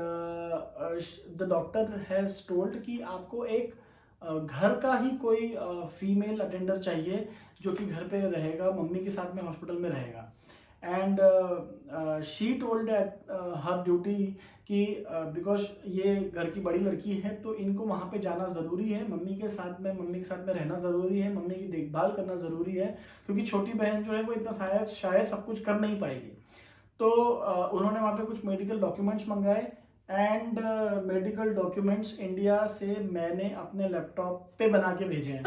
the doctor has told कि आपको एक घर का ही कोई फीमेल अटेंडर चाहिए जो कि घर पे रहेगा, मम्मी के साथ में हॉस्पिटल में रहेगा। And she told at her duty कि बिकॉज ये घर की बड़ी लड़की है तो इनको वहाँ पे जाना ज़रूरी है, मम्मी के साथ में रहना ज़रूरी है, मम्मी की देखभाल करना ज़रूरी है, क्योंकि छोटी बहन जो है वो इतना शायद सब कुछ कर नहीं पाएगी। तो उन्होंने वहाँ पे कुछ मेडिकल डॉक्यूमेंट्स मंगाए, एंड मेडिकल डॉक्यूमेंट्स इंडिया से मैंने अपने लैपटॉप पे बना के भेजे हैं।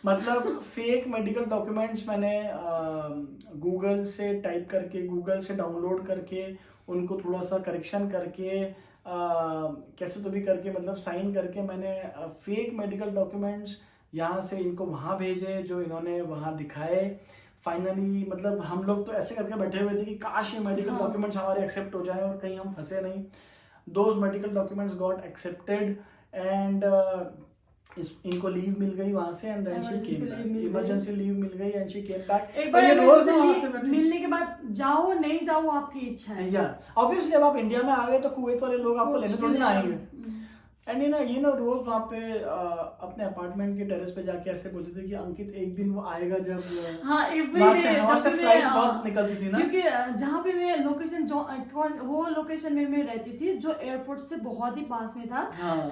मतलब फेक मेडिकल डॉक्यूमेंट्स मैंने गूगल से टाइप करके, गूगल से डाउनलोड करके, उनको थोड़ा सा करेक्शन करके, कैसे तो भी करके, मतलब साइन करके मैंने फेक मेडिकल डॉक्यूमेंट्स यहाँ से इनको वहाँ भेजे, जो इन्होंने वहाँ दिखाए। फाइनली मतलब हम लोग तो ऐसे करके बैठे हुए थे कि काश ये मेडिकल डॉक्यूमेंट्स हमारे एक्सेप्ट हो जाए और कहीं हम फंसे नहीं। Those medical documents got accepted, and इनको लीव मिल गई वहां से, and then she came back, emergency leave मिल गई एंड शी केम बैक। एक बार मिलने के बाद जाओ नहीं जाओ आपकी इच्छा है। या ऑब्वियसली अब आप इंडिया में आ गए तो कुवैत वाले लोग आपको लेने थोड़ी ना आएंगे। एंड ये ना रोज वहाँ पे अपने अपार्टमेंट के टेरेस पे जाके ऐसे बोलते थे कि अंकित एक दिन वो आएगा जब, हाँ वहाँ से फ्लाइट बहुत निकलती थी ना, क्योंकि जहाँ पे मैं लोकेशन वो लोकेशन में मैं रहती थी जो एयरपोर्ट से बहुत ही पास में था,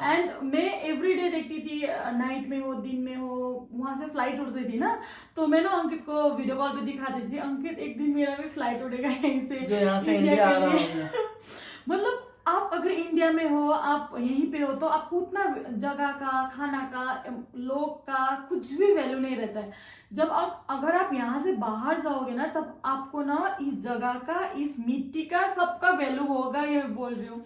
एंड मैं एवरीडे देखती थी, नाइट में हो दिन में हो, वहाँ से फ्लाइट उड़ती थी ना, तो मैं ना अंकित को वीडियो कॉल पे दिखाती थी, अंकित एक दिन मेरा भी फ्लाइट उड़ेगा यहीं से, जो यहाँ से इंडिया आ रहा होगा। मतलब आप अगर इंडिया में हो, आप यहीं पे हो, तो आपको उतना जगह का, खाना का, लोग का कुछ भी वैल्यू नहीं रहता है। जब अगर आप यहाँ से बाहर जाओगे ना, तब आपको ना इस जगह का, इस मिट्टी का, सबका वैल्यू होगा, ये मैं बोल रही हूँ।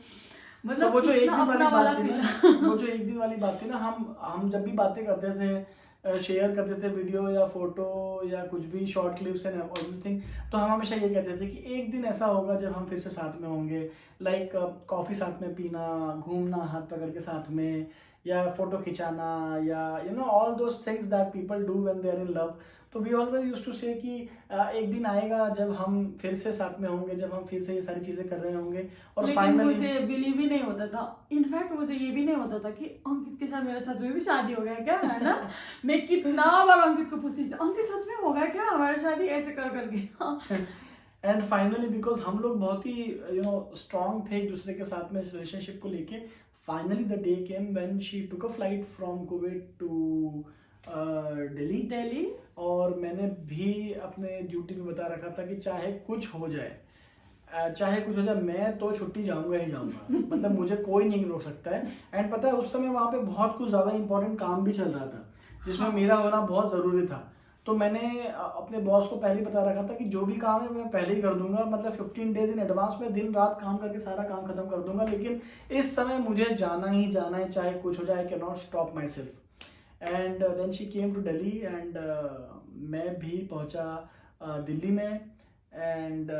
मतलब तो वो जो एक दिन वाली बात थी ना, हम जब भी बातें करते थे, शेयर करते थे वीडियो या फोटो या कुछ भी शॉर्ट क्लिप्स एंड एवरीथिंग, तो हम हमेशा ये कहते थे कि एक दिन ऐसा होगा जब हम फिर से साथ में होंगे, लाइक कॉफ़ी साथ में पीना, घूमना हाथ पकड़ के साथ में, या फोटो खिंचाना, या you know all those things that people do when they are in love. तो we always used to say कि एक दिन आएगा जब हम फिर से साथ में होंगे, जब हम फिर से ये सारी चीजें कर रहे होंगे। और फाइनली मुझे बिलीव ही नहीं होता था, इनफैक्ट मुझे ये भी नहीं होता था कि अंकित के साथ मेरा सच में भी शादी हो गया क्या, है ना। मैं कितना बार अंकित को पूछती थी, अंकित सच में हो गया क्या हमारी शादी, ऐसे कर करके। एंड फाइनली बिकॉज हम लोग बहुत ही स्ट्रॉन्ग थे एक दूसरे के साथ में इस रिलेशनशिप को लेके, finally the day came when she took a flight from Kuwait to Delhi. और मैंने भी अपने ड्यूटी पे बता रखा था कि चाहे कुछ हो जाए, मैं तो छुट्टी जाऊंगा ही जाऊंगा। मतलब मुझे कोई नहीं रोक सकता है। एंड पता है उस समय वहाँ पे बहुत कुछ ज़्यादा इंपॉर्टेंट काम भी चल रहा था जिसमें मेरा होना बहुत ज़रूरी था। तो मैंने अपने बॉस को पहले बता रखा था कि जो भी काम है मैं पहले ही कर दूंगा, मतलब 15 डेज इन एडवांस में दिन रात काम करके सारा काम खत्म कर दूंगा, लेकिन इस समय मुझे जाना ही जाना है, चाहे कुछ हो जाए। I can not stop my सेल्फ। And then she came to Delhi, and मैं भी पहुंचा दिल्ली में। एंड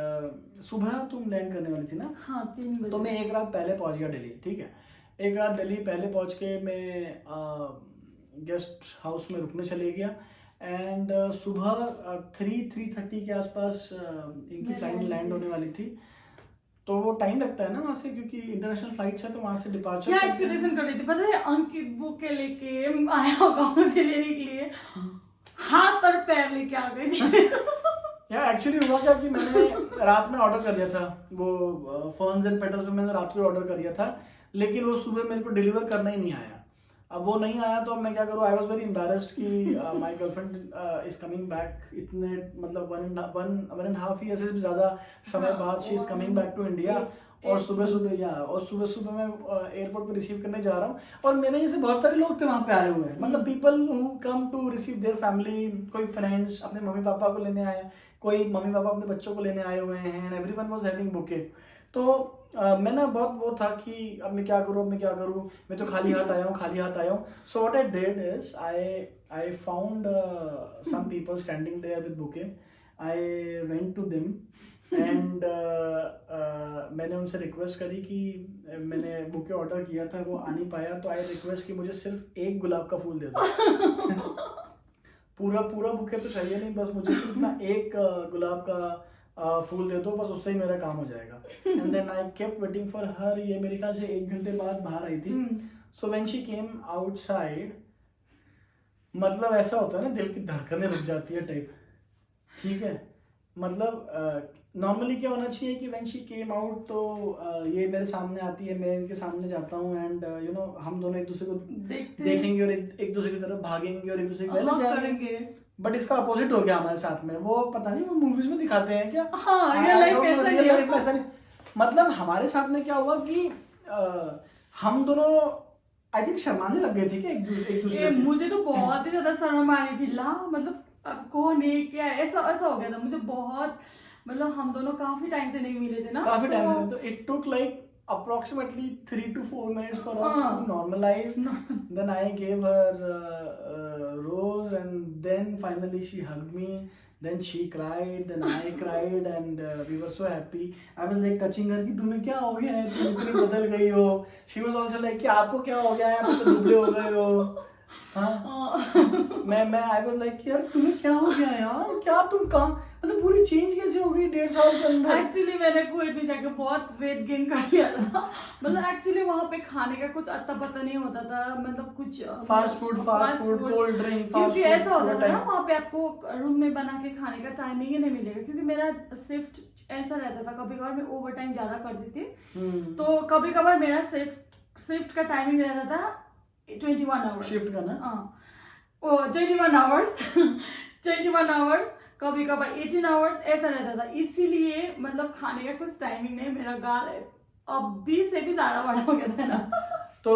सुबह तुम लैंड करने वाली थी ना? हाँ, 3 बजे। तो मैं एक रात पहले पहुंच गया दिल्ली, ठीक है। एक रात दिल्ली पहले पहुंच के मैं गेस्ट हाउस में रुकने चले गया। एंड सुबह 3:30 के आसपास इनकी फ्लाइट लैंड होने वाली थी। तो वो टाइम लगता है ना वहाँ से, क्योंकि इंटरनेशनल फ्लाइट है तो वहाँ से डिपार्चर। क्या एक्सपेक्टेशन कर रही थी पता है? अंकित बुक के लेके आया होगा मुझे लेने के लिए, हाथ और पैर लेके आ गई। यार एक्चुअली हुआ क्या कि मैंने रात में ऑर्डर कर दिया था, वो फर्न्स एंड पेटल्स में मैंने रात को ऑर्डर कर दिया था, लेकिन वो सुबह मेरे को डिलीवर करना ही नहीं आया। अब वो नहीं आया तो अब मैं क्या करूँ? आई वॉज वेरी एम्बैरेस्ड कि my girlfriend is coming back, इतने मतलब 1.5 ईयर से ज़्यादा समय बाद she is coming back to India. और सुबह सुबह मैं एयरपोर्ट पे रिसीव करने जा रहा हूँ, और मेरे जैसे बहुत सारे लोग थे वहाँ पे आए हुए हैं, मतलब people who come to receive their family. कोई फ्रेंड्स अपने मम्मी पापा को लेने आए, कोई मम्मी पापा अपने बच्चों को लेने आए हुए हैं, and everyone was having bouquet. तो मैं ना बहुत वो था कि अब मैं क्या करूँ, मैं तो खाली हाथ आया हूँ। So what I did is I found some people standing there with bouquet. I went to them, and मैंने उनसे रिक्वेस्ट करी कि मैंने बुके ऑर्डर किया था, वो आ नहीं पाया, तो आई रिक्वेस्ट कि मुझे सिर्फ एक गुलाब का फूल दे दो। पूरा पूरा बुके तो चाहिए नहीं, बस मुझे सिर्फ ना एक गुलाब का फूल दे दो, बस उससे ही मेरा काम हो जाएगा। And then I kept waiting for her. ये मेरे ख्याल से 1 घंटे बाद बाहर आई थी। So when she came outside, मतलब ऐसा होता है ना, दिल की धड़कनें रुक जाती है टाइप, ठीक है। मतलब नॉर्मली क्या होना चाहिए कि व्हेन शी केम आउट, तो ये मेरे सामने आती है, मैं इनके सामने जाता हूँ, एंड यू नो हम दोनों एक दूसरे को देखेंगे और एक दूसरे की तरफ भागेंगे और एक दूसरे की तरफ जाएंगे। बट इसका अपोजिट हो गया हमारे साथ में। वो पता नहीं, वो मूवीज में दिखाते हैं क्या, रियल लाइफ ऐसा नहीं। मतलब हमारे साथ में क्या हुआ कि हम दोनों आई थिंक शर्माने लग गए थे क्या एक दूसरे से। मुझे तो बहुत ही ज्यादा शर्म आ रही थी, मतलब अब कौन है क्या है, ऐसा हो गया था मुझे बहुत। मतलब हम दोनों काफी टाइम से नहीं मिले थे ना, काफी टाइम से। तो it took like approximately 3 to 4 minutes for us to normalize. Then I gave her rose, and then finally she hugged me. Then she cried, then I cried, and we were so happy. I was like touching her कि तुम्हें क्या हो गया है, तुम इतनी बदल गई हो। She was also like कि आपको क्या हो गया है, आप तो दुबले हो गए हो। हाँ मैं I was like यार तुम्हें क्या हो गया यार, क्या तुम कहाँ, मतलब पूरी चेंज कैसे हो गई 1.5 साल के अंदर। एक्चुअली मैंने कुवैत में जाके बहुत वेट गेन कर लिया था। मतलब एक्चुअली वहाँ पे खाने का कुछ अता पता नहीं होता था, मतलब कुछ फास्ट फूड, कोल्ड ड्रिंक, क्योंकि ऐसा होता था ना वहाँ पे आपको रूम में बना के खाने का टाइमिंग ही नहीं मिलेगा। क्योंकि मेरा शिफ्ट ऐसा रहता था, कभी कभार मैं ओवर टाइम ज्यादा कर देती, तो कभी कभार मेरा शिफ्ट का टाइमिंग रहता था 21 आवर्स शिफ्ट का ना, 21 आवर्स 21 आवर्स, कभी कभार 18 आवर्स ऐसा रहता था। इसीलिए मतलब खाने का कुछ टाइमिंग नहीं, मेरा गाल है अब 20 से भी ज्यादा बड़ा हो गया था ना। तो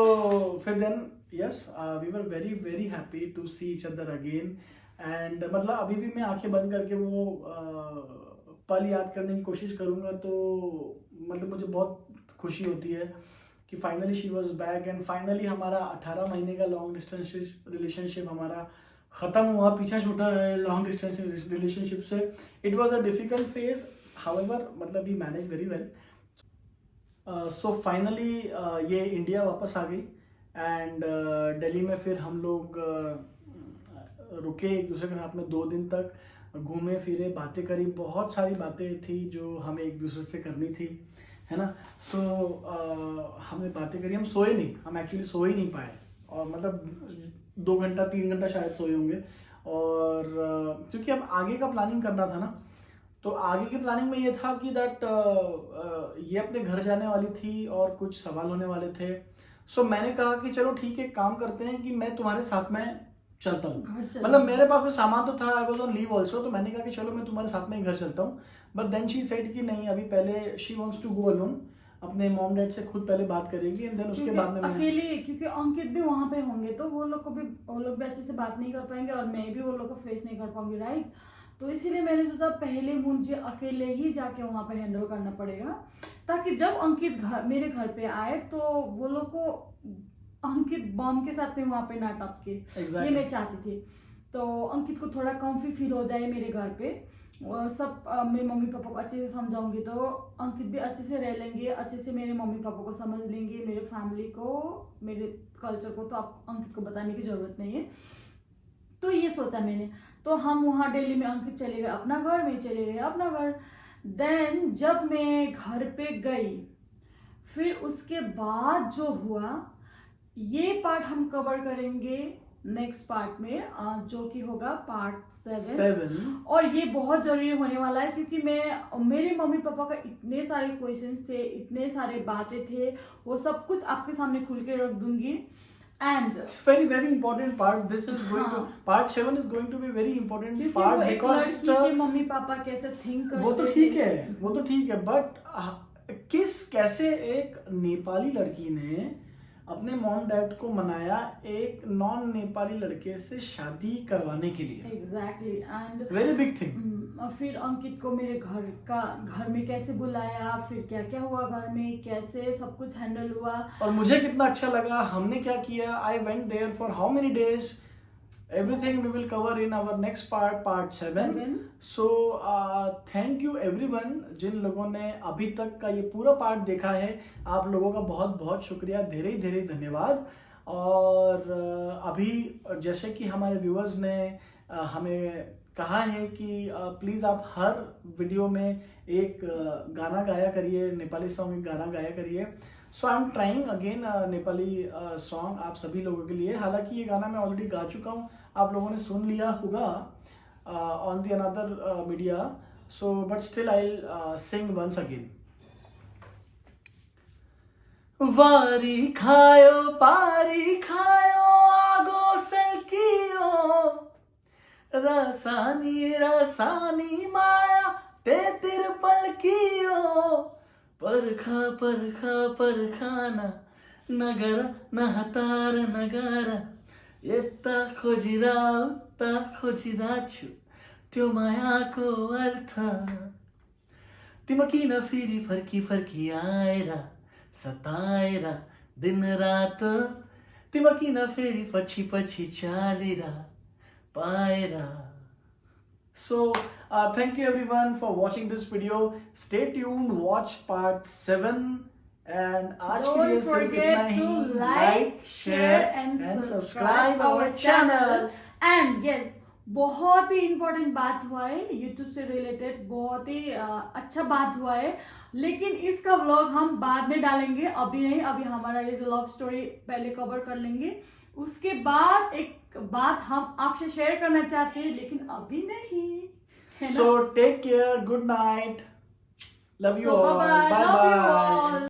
फिर then yes we were very very happy to see each other again. And मतलब अभी भी मैं आंखें बंद करके वो पल याद करने की कोशिश करूंगा, तो मतलब मुझे बहुत खुशी होती है कि finally she was back, and finally हमारा 18 महीने का लॉन्ग डिस्टेंस रिलेशनशिप हमारा खत्म हुआ, पीछा छूटा है लॉन्ग डिस्टेंस रिलेशनशिप से। It was a difficult phase, however मतलब we manage very well. So finally ये इंडिया वापस आ गई, एंड दिल्ली में फिर हम लोग रुके एक दूसरे के साथ में 2 दिन तक, घूमे फिरे, बातें करी, बहुत सारी बातें थी जो हमें एक दूसरे से करनी थी, है ना। सो हमने बातें करी, हम सोए नहीं, हम एक्चुअली सो ही नहीं पाए, और मतलब 2 घंटा 3 घंटा शायद सोए होंगे। और क्योंकि अब आगे का प्लानिंग करना था ना, तो आगे की प्लानिंग में ये था कि दैट ये अपने घर जाने वाली थी और कुछ सवाल होने वाले थे। सो मैंने कहा कि चलो ठीक है, काम करते हैं कि मैं तुम्हारे साथ में चलता हूँ। मतलब मेरे पास में सामान तो था, I was on leave also, तो मैंने कहा कि चलो मैं तुम्हारे साथ में ही घर चलता हूँ। बट देन शी सेड कि नहीं, अभी पहले she wants to go alone, अपने मॉम डैड से खुद पहले बात करेगी, एंड देन उसके बाद में अकेले, क्योंकि अंकित भी वहां पे होंगे तो वो लोग भी अच्छे से बात नहीं कर पाएंगे, और मैं भी वो लोग को फेस नहीं कर पाऊंगी, राइट। तो इसीलिए मैंने सोचा पहले मुझे अकेले ही जाके वहां पे हैंडल करना पड़ेगा, ताकि जब अंकित मेरे घर पे आए तो वो लोग को अंकित बम के साथ में वहां पे ना टपके। ये मैं चाहती थी, तो अंकित को थोड़ा कम्फी फील हो जाए मेरे घर पे। सब मेरे मम्मी पापा को अच्छे से समझाऊंगी तो अंकित भी अच्छे से रह लेंगे, अच्छे से मेरे मम्मी पापा को समझ लेंगे, मेरे फैमिली को, मेरे कल्चर को तो आप अंकित को बताने की जरूरत नहीं है। तो ये सोचा मैंने, तो हम वहाँ दिल्ली में अंकित चले गए अपना घर, मैं चले गए अपना घर। देन जब मैं घर पे गई, फिर उसके बाद जो हुआ ये पार्ट हम कवर करेंगे नेक्स्ट पार्ट में, जो कि होगा पार्ट 7। और ये बहुत जरूरी होने वाला है, क्योंकि मेरे मम्मी पापा का इतने सारे क्वेश्चंस थे, इतने सारे बातें थे, वो सब कुछ आपके सामने खुल के रख दूंगी। And it's very important part. This is going to part 7 is going to be very important part, because mummy papa कैसे थिंक करते, वो तो ठीक है, बट कैसे एक नेपाली लड़की ने अपने मॉम डैड को मनाया एक नॉन नेपाली लड़के से शादी करवाने के लिए। Exactly, and very big thing. और फिर अंकित को मेरे घर में कैसे बुलाया, फिर क्या क्या हुआ घर में, कैसे सब कुछ हैंडल हुआ, और मुझे कितना अच्छा लगा, हमने क्या किया। I went there for how many days, everything we will cover in our next part 7. So thank you everyone जिन लोगों ने अभी तक का ये पूरा पार्ट देखा है, आप लोगों का बहुत बहुत शुक्रिया, धीरे धीरे धन्यवाद। और अभी जैसे कि हमारे व्यूअर्स ने हमें कहा है कि प्लीज़ आप हर वीडियो में एक गाना गाया करिए, नेपाली सॉन्ग एक गाना गाया करिए। So I am trying again Nepali song आप सभी लोगों के लिए। हालांकि ये गाना मैं ऑलरेडी गा चुका हूँ, आप लोगों ने सुन लिया होगा on the another media. So but still I sing once again. वारी खायो पारी खायो आगो सल्कियो, रसानी रसानी माया ते तिरपल कियो, परखा परखा परखाना नगर नहतार नगारा, यता खोजिरा छु त्यो मायाको अर्थ। तिमी किन फेरि फर्की फर्की आएर सताएर दिन रात, तिमी किन फेरि पछि पछि चालेर पाएर। So thank you everyone for watching this video. Stay tuned, watch part 7 and आज के लिए Don't सिर्फ इतना forget he. to like, share and subscribe our channel. And yes, बहुत ही इम्पोर्टेंट बात हुआ है YouTube से रिलेटेड, बहुत ही अच्छा बात हुआ है, लेकिन इसका व्लॉग हम बाद में डालेंगे, अभी नहीं। अभी हमारा ये लव स्टोरी पहले कवर कर लेंगे, उसके बाद एक बात हम आपसे शेयर करना चाहते हैं, लेकिन अभी नहीं। So take care, good night, love you all, bye bye, love you all।